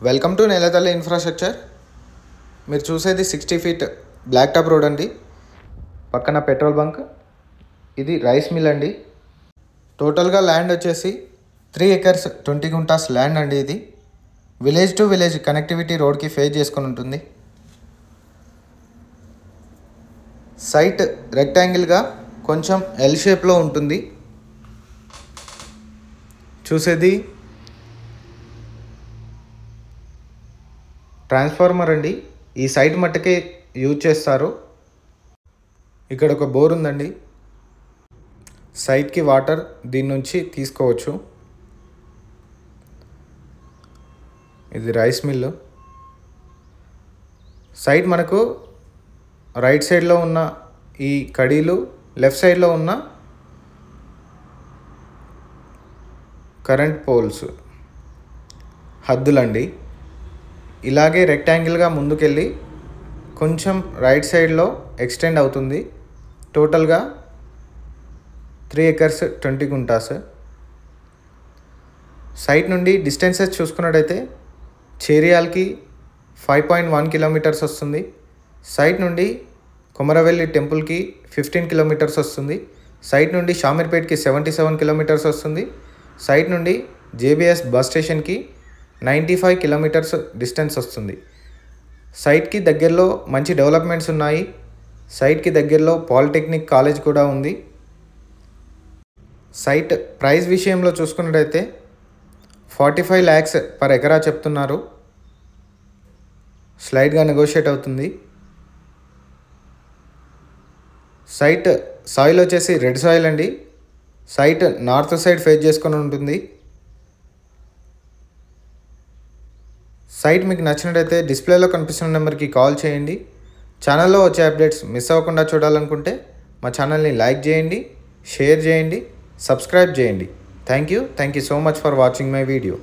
Welcome to నేలతల్లి infrastructure. మీరు చూసేది 60 ఫీట్ బ్లాక్ టాప్ రోడ్ అండి. పక్కన పెట్రోల్ బంక్. ఇది రైస్ మిల్ అండి. టోటల్గా ల్యాండ్ వచ్చేసి 3 acres 20 గుంటాస్ ల్యాండ్ అండి. ఇది విలేజ్ టు విలేజ్ కనెక్టివిటీ రోడ్కి ఫేస్ చేసుకొని ఉంటుంది. సైట్ రెక్టాంగిల్గా కొంచెం ఎల్ షేప్లో ఉంటుంది. చూసేది ట్రాన్స్ఫార్మర్ అండి. ఈ సైట్ మట్టుకే యూజ్ చేస్తారు. ఇక్కడ ఒక బోర్ ఉందండి. సైట్కి వాటర్ దీని నుంచి తీసుకోవచ్చు. ఇది రైస్ మిల్లు. సైట్ మనకు రైట్ సైడ్లో ఉన్న ఈ కడీలు, లెఫ్ట్ సైడ్లో ఉన్న కరెంట్ పోల్స్ హద్దులండి. ఇలాగే రెక్టాంగిల్గా ముందుకెళ్ళి కొంచెం రైట్ సైడ్లో ఎక్స్టెండ్ అవుతుంది. టోటల్గా 3 acres 20 గుంటాస్. సైట్ నుండి డిస్టెన్సెస్ చూసుకున్నట్టయితే చేరియాల్కి 5.1 kilometers వస్తుంది. సైట్ నుండి కొమరవెల్లి టెంపుల్కి 15 kilometers వస్తుంది. సైట్ నుండి షామీర్పేట్కి 77 kilometers వస్తుంది. సైట్ నుండి జేబీఎస్ బస్ స్టేషన్కి 95 kilometers డిస్టెన్స్ వస్తుంది. సైట్కి దగ్గరలో మంచి డెవలప్మెంట్స్ ఉన్నాయి. సైట్కి దగ్గరలో పాలిటెక్నిక్ కాలేజ్ కూడా ఉంది. సైట్ ప్రైస్ విషయంలో చూసుకున్నట్టయితే 45 lakhs per ఎకరా చెప్తున్నారు. స్లైడ్గా నెగోషియేట్ అవుతుంది. సైట్ సాయిల్ వచ్చేసి రెడ్ సాయిల్ అండి. సైట్ నార్త్ సైడ్ ఫేస్ చేసుకొని ఉంటుంది. సైట్ మీకు నచ్చినట్టయితే డిస్ప్లేలో కనిపిస్తున్న నెంబర్కి కాల్ చేయండి. ఛానల్లో వచ్చే అప్డేట్స్ మిస్ అవ్వకుండా చూడాలనుకుంటే మా ఛానల్ని లైక్ చేయండి, షేర్ చేయండి, సబ్స్క్రైబ్ చేయండి. Thank you so much for watching my video.